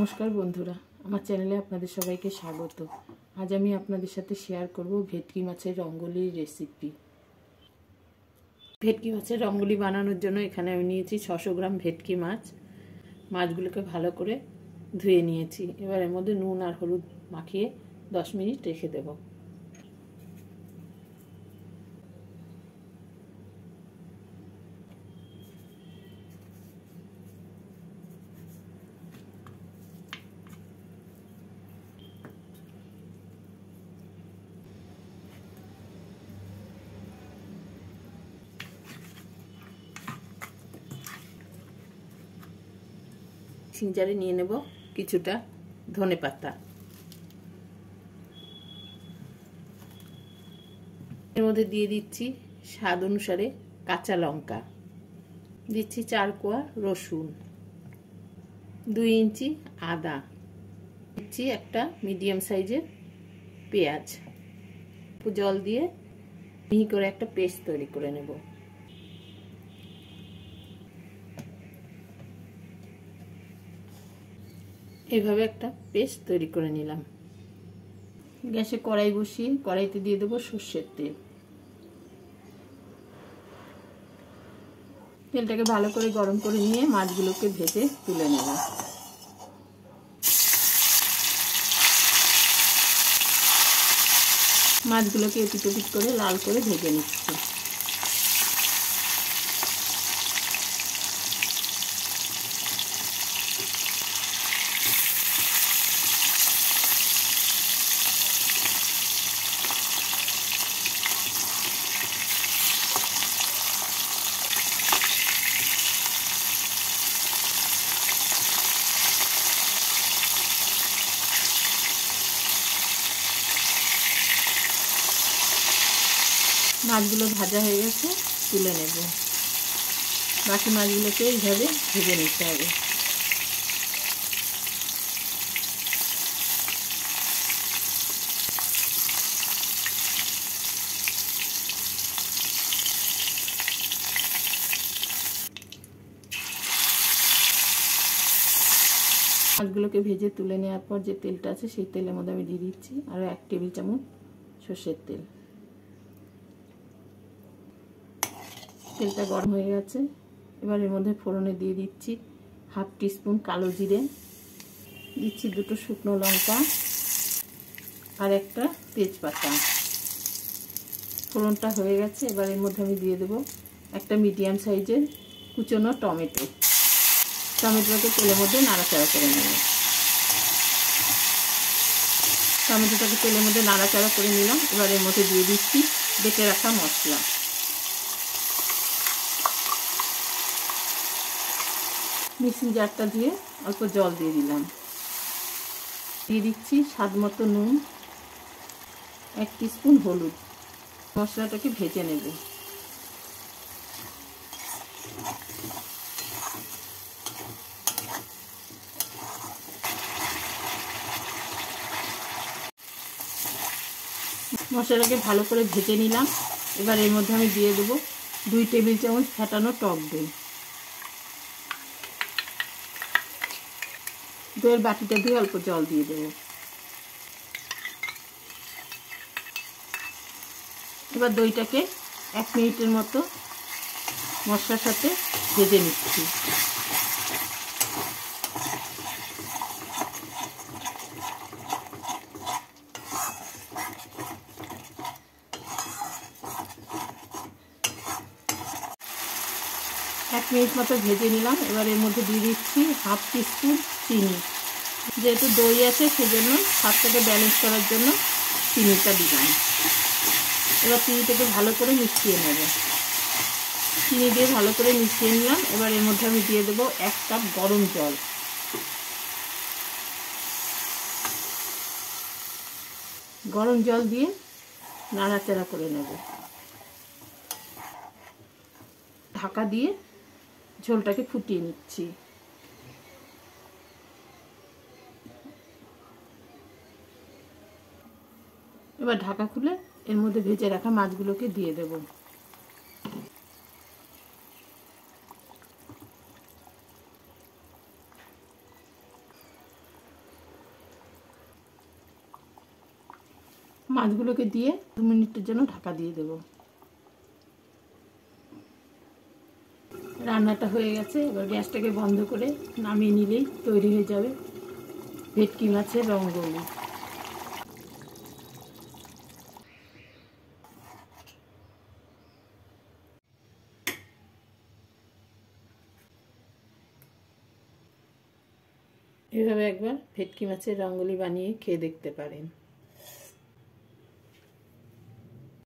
নমস্কার বন্ধুরা, আমার চ্যানেলে আপনাদের সবাইকে স্বাগত। আজ আমি আপনাদের সাথে শেয়ার করব ভেটকি মাছের রঙ্গোলির রেসিপি। ভেটকি মাছের রঙ্গোলি বানানোর জন্য এখানে আমি নিয়েছি 600 গ্রাম ভেটকি মাছ। মাছগুলোকে ভালো করে ধুয়ে নিয়েছি। এবার এর মধ্যে নুন আর হলুদ মাখিয়ে 10 মিনিট রেখে দেব। সিঞ্জারে নিয়ে নেব কিছুটা ধনেপাতা। এর মধ্যে দিয়ে দিচ্ছি স্বাদ অনুসারে কাঁচা লঙ্কা, দিচ্ছি 4 কোয়া রসুন, 2 ইঞ্চি আদা, দিচ্ছি একটা মিডিয়াম সাইজের পেঁয়াজ। জল দিয়ে মিহি করে একটা পেস্ট তৈরি করে নেব। এইভাবে একটা পেস্ট তৈরি করে নিলাম। গ্যাসে কড়াই বসিয়ে কড়াইতে দিয়ে দেবো সর্ষের তেল। তেলটাকে ভালো করে গরম করে নিয়ে মাছগুলোকে ভেজে তুলে নেব। মাছগুলোকে এপিট ওপিট করে লাল করে ভেজে নিচ্ছি। মাছগুলো ভাজা হয়ে গেছে, তুলে নেব। বাকি মাছগুলোকে এইভাবে ভেজে নিতে হবে। মাছগুলোকে ভেজে তুলে নেওয়ার পর যে তেলটা আছে সেই তেলের মধ্যে আমি দিয়ে দিচ্ছি আরও 1 টেবিল চামচ সর্ষের তেল। তেলটা গরম হয়ে গেছে। এবার এর মধ্যে ফোড়নে দিয়ে দিচ্ছি 1/2 টিস্পুন কালো জিরে, দিচ্ছি 2টো শুকনো লঙ্কা আর একটা তেজপাতা। ফোড়নটা হয়ে গেছে। এবার এর মধ্যে আমি দিয়ে দেব একটা মিডিয়াম সাইজের কুচনো টমেটো। টমেটোটাকে তেলের মধ্যে নাড়াচাড়া করে নেব। টমেটোটাকে তেলের মধ্যে নাড়াচাড়া করে নিলাম। এবার এর মধ্যে দিয়ে দিচ্ছি বেটে রাখা মশলা। মিক্সিং জারটা দিয়ে অল্প জল দিয়ে দিলাম। দিয়ে দিচ্ছি স্বাদ মতো নুন, 1 টিস্পুন হলুদ। মশলাটাকে ভেজে নেব। মশলাটাকে ভালো করে ভেজে নিলাম। এবার এর মধ্যে আমি দিয়ে দেবো 2 টেবিল চামচ ফেটানো টক দই। দইয়ের বাটিটা দিয়ে অল্প জল দিয়ে দেবো। এবার দইটাকে 1 মিনিটের মতো মশলার সাথে ভেজে নিচ্ছি। এক মিনিট মতো ভেজে নিলাম। এবার এর মধ্যে দিয়ে দিচ্ছি 1/2 টিস্পুন চিনি। যেহেতু দই আছে সেজন্য স্বাদটাকে ব্যালেন্স করার জন্য চিনিটা দিলাম। এবার চিনিটাকে ভালো করে মিশিয়ে নেব। চিনি দিয়ে ভালো করে মিশিয়ে নিলাম। এবার এর মধ্যে আমি দিয়ে দেবো 1 কাপ গরম জল। গরম জল দিয়ে নাড়াচাড়া করে নেব। ঢাকা দিয়ে ঝোলটাকে ফুটিয়ে নিচ্ছি। এবার ঢাকা খুলে এর মধ্যে ভেজে রাখা মাছগুলোকে দিয়ে দেব। মাছগুলোকে দিয়ে 2 মিনিটের জন্য ঢাকা দিয়ে দেব। রান্নাটা হয়ে গেছে, এবার গ্যাসটাকে বন্ধ করে নামিয়ে নিলেই তৈরি হয়ে যাবে ভেটকি মাছের রঙ্গোলি। এভাবে একবার ভেটকি মাছের রঙ্গোলি বানিয়ে খেয়ে দেখতে পারেন।